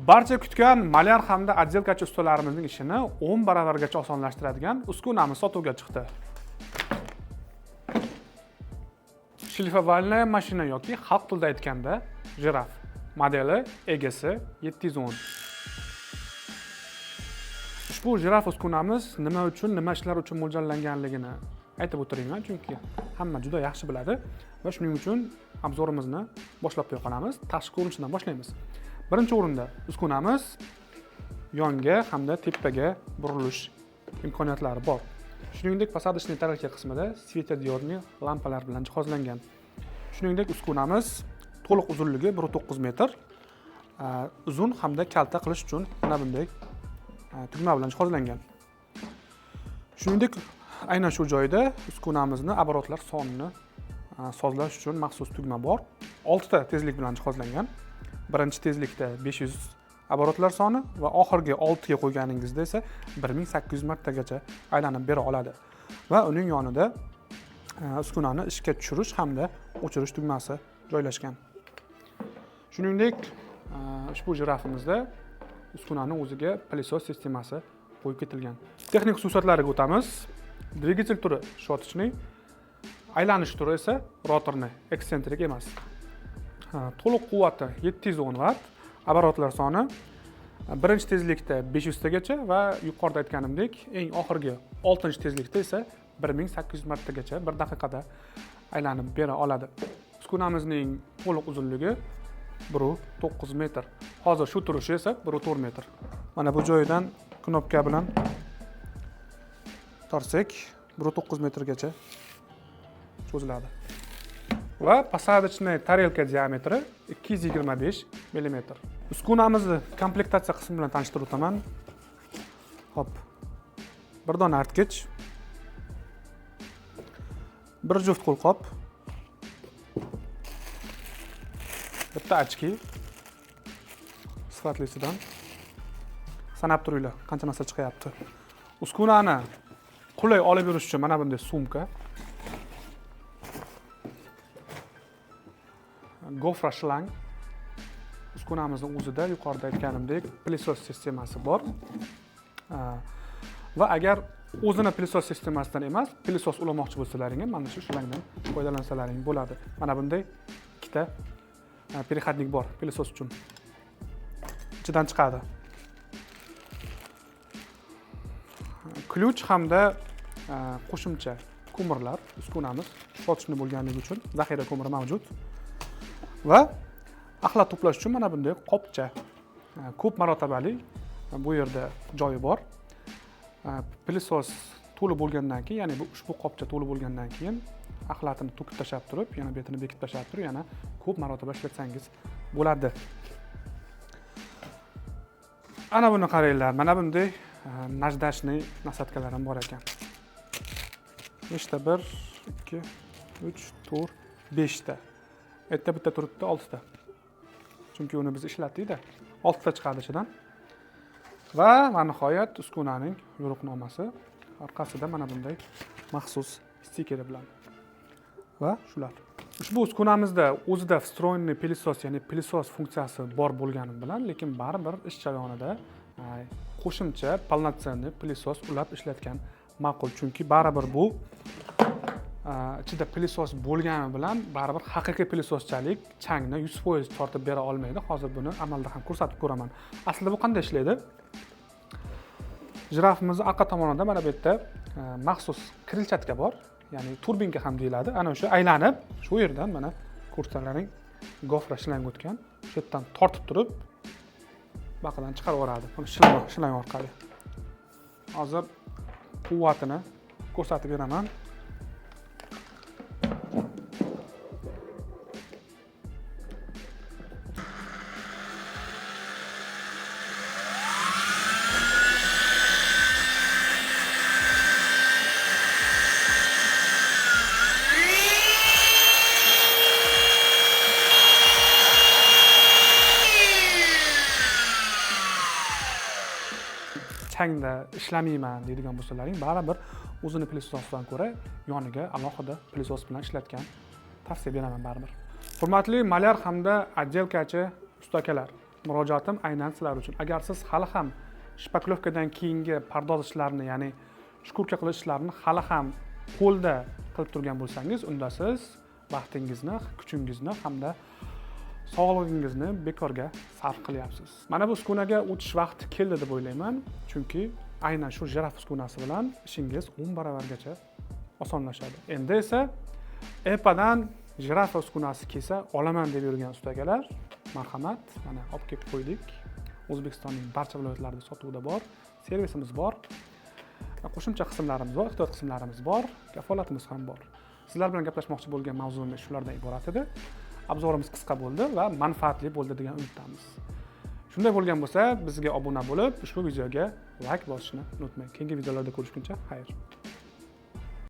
Barcha kutgan malyar hamda отделкаchi ustalarimizning ishini 10 baravargacha osonlashtiradigan uskunamiz sotuvga chiqdi. Shlifovalniy mashina yoki xalq tilida aytganda jiraf modeli egasi 710. Ushbu jiraf uskunamiz nima uchun, nima ishlar uchun mo'ljallanganligini aytib o'tirayman, chunki hamma juda yaxshi biladi va shuning uchun obzorimizni boshlab qo'ya qolamiz. Tashqi ko'rinishidan boshlaymiz. Birinchi o'rinda uskunamiz yonga hamda tepaga burilish imkoniyatlari bor. Shuningdek, посадочный tarelka qismida svetodiodli lampalar bilan jihozlangan. Shuningdek, uskunamiz to'liq uzunligi 1.9 metr, uzun hamda kalta qilish uchun mana bunday tugma bilan jihozlangan. Shuningdek, aynan shu joyda uskunamizni оборотlar sonini sozlash uchun maxsus tugma bor. 6 ta tezlik bilan jihozlangan. Birinchi tezlikda 500 оборотlar soni va oxirgi 6 ga qo'yganingizda esa 1800 martagacha aylanib bera oladi. Va uning yonida uskunani ishga tushirish hamda o'chirish tugmasi joylashgan. Shuningdek, ushbu jirafimizda uskunaning o'ziga pылесос sistemasi qo'yib ketilgan. Texnik xususiyatlariga o'tamiz. Dvigatel turi shotchniy, aylanish turi esa rotorni eksentrik emas. To'liq quvvati 710 Watt, оборотlar soni birinchi tezlikda 500 tagacha va yuqorida aytganimdek, eng oxirgi 6-chi tezlikda esa 1800 martagacha 1 daqiqada aylanib bera oladi. Uskunamizning to'liq uzunligi 1.9 metr. Hozir shu turishi esa 1.4 metr. Mana bu joyidan knopka bilan torsak 1.9 metrgacha cho'ziladi. Va посадочный tarelka diametri 225 mm. Uskunamizni komplektatsiya qismi bilan tanishtirib o'taman. Hop. Bir dona artgich, bir juft qo'lqop, bitta ochki, sifatlisidan sanab turinglar, qancha narsa chiqyapti. Uskunani qulay olib yurish uchun mana bunday sumka, gofra shlang, uskunamizning o'zida yuqorida aytganimdek pылесос sistemasi bor. Va agar o'zini pылесос sistemasidan emas, pылесос ulamoqchi bo'lsalaring ham mana shu shlangdan foydalansalaring bo'ladi. Mana bunday ikkita переходник bor pылесос uchun. Ichidan chiqadi. Ключ hamda qo'shimcha ko'mirlar uskunamiz shotchniy bo'lganligi uchun zaxira ko'miri mavjud. Va axlat to'plash uchun mana bunday qopcha. Ko'p marotabali bu yerda joyi bor. Pылесос to'lib bo'lgandan keyin, ya'ni bu ushbu qopcha to'lib bo'lgandan keyin axlatini to'kib tashab turib, yana betini bekib tashab turib, yana ko'p marotaba ishlatsangiz bo'ladi. Ana buni qaranglar. Mana bunday najdashniy nasatkalar ham bor ekan. Nechta? 1, 2, 3, 4, 5 ta. Erta bitta turibdi 6 ta. Chunki uni biz ishlatdik-da. 6 ta chiqadi ichidan. Va nihoyat uskunaning yo'riqnomasi orqasida mana bunday maxsus stikeri bilan. Va shular. Ushbu uskunamizda o'zida встроенный пылесос, ya'ni pылесос funksiyasi bor bo'lgani bilan, lekin baribir ish jarayonida qo'shimcha полноценный pылесос ulab ishlatgan ma'qul. Chunki baribir bu ichida pылесос bo'lgani bilan baribir haqiqiy pылесосчalik changni 100% tortib bera olmaydi. Hozir buni amalda ham ko'rsatib ko'raman. Aslida bu qanday ishlaydi? Jirafimizning orqa tomonida mana bu yerda maxsus krilchatka bor, ya'ni turbinka ham deyiladi. Ana o'sha aylanib, shu yerdan mana ko'rsalaring gofra shlang o'tgan. Shu yerdan tortib turib baqadan chiqarib yuboradi. Shlang orqali. Hozir quvvatini ko'rsatib beraman. Changda ishlamayman deydigan bo'lsalaring, baribir o'zini pылесосdan ko'ra yoniga alohida pылесос bilan ishlatgan tavsiya beraman baribir. Hurmatli malyar hamda отделкаchi usta akalar, murojaatim aynan sizlar uchun. Agar siz hali ham shpaklovkadan keyingi pardoz ishlarini, ya'ni shkurka qilish ishlarini hali ham qo'lda qilib turgan bo'lsangiz, unda siz vaqtingizni, kuchingizni hamda sog'lig'ingizni bekorga sarf qilyapsiz. Mana bu uskunaga o'tish vaqti keldi deb o'ylayman, chunki aynan shu jiraf uskunasi bilan ishingiz 10 baravargacha osonlashadi. Endi esa epadan jirafa uskunasi kelsa olaman deb yurgan ustagalar, marhamat, mana olib kelib qo'ydik. O'zbekistonning barcha viloyatlarida sotuvda bor, servisimiz bor. Qo'shimcha qismlarimiz bor, ehtiyot qismlarimiz bor, kafolatimiz ham bor. Sizlar bilan gaplashmoqchi bo'lgan mavzuimiz shulardan iborat edi. Obzorimiz qisqa bo'ldi va manfaatli bo'ldi degan umiddamiz. Shunday bo'lgan bo'lsa, bizga obuna bo'lib, ushbu videoga like bosishni unutmang. Keyingi videolarda ko'rishguncha, xayr.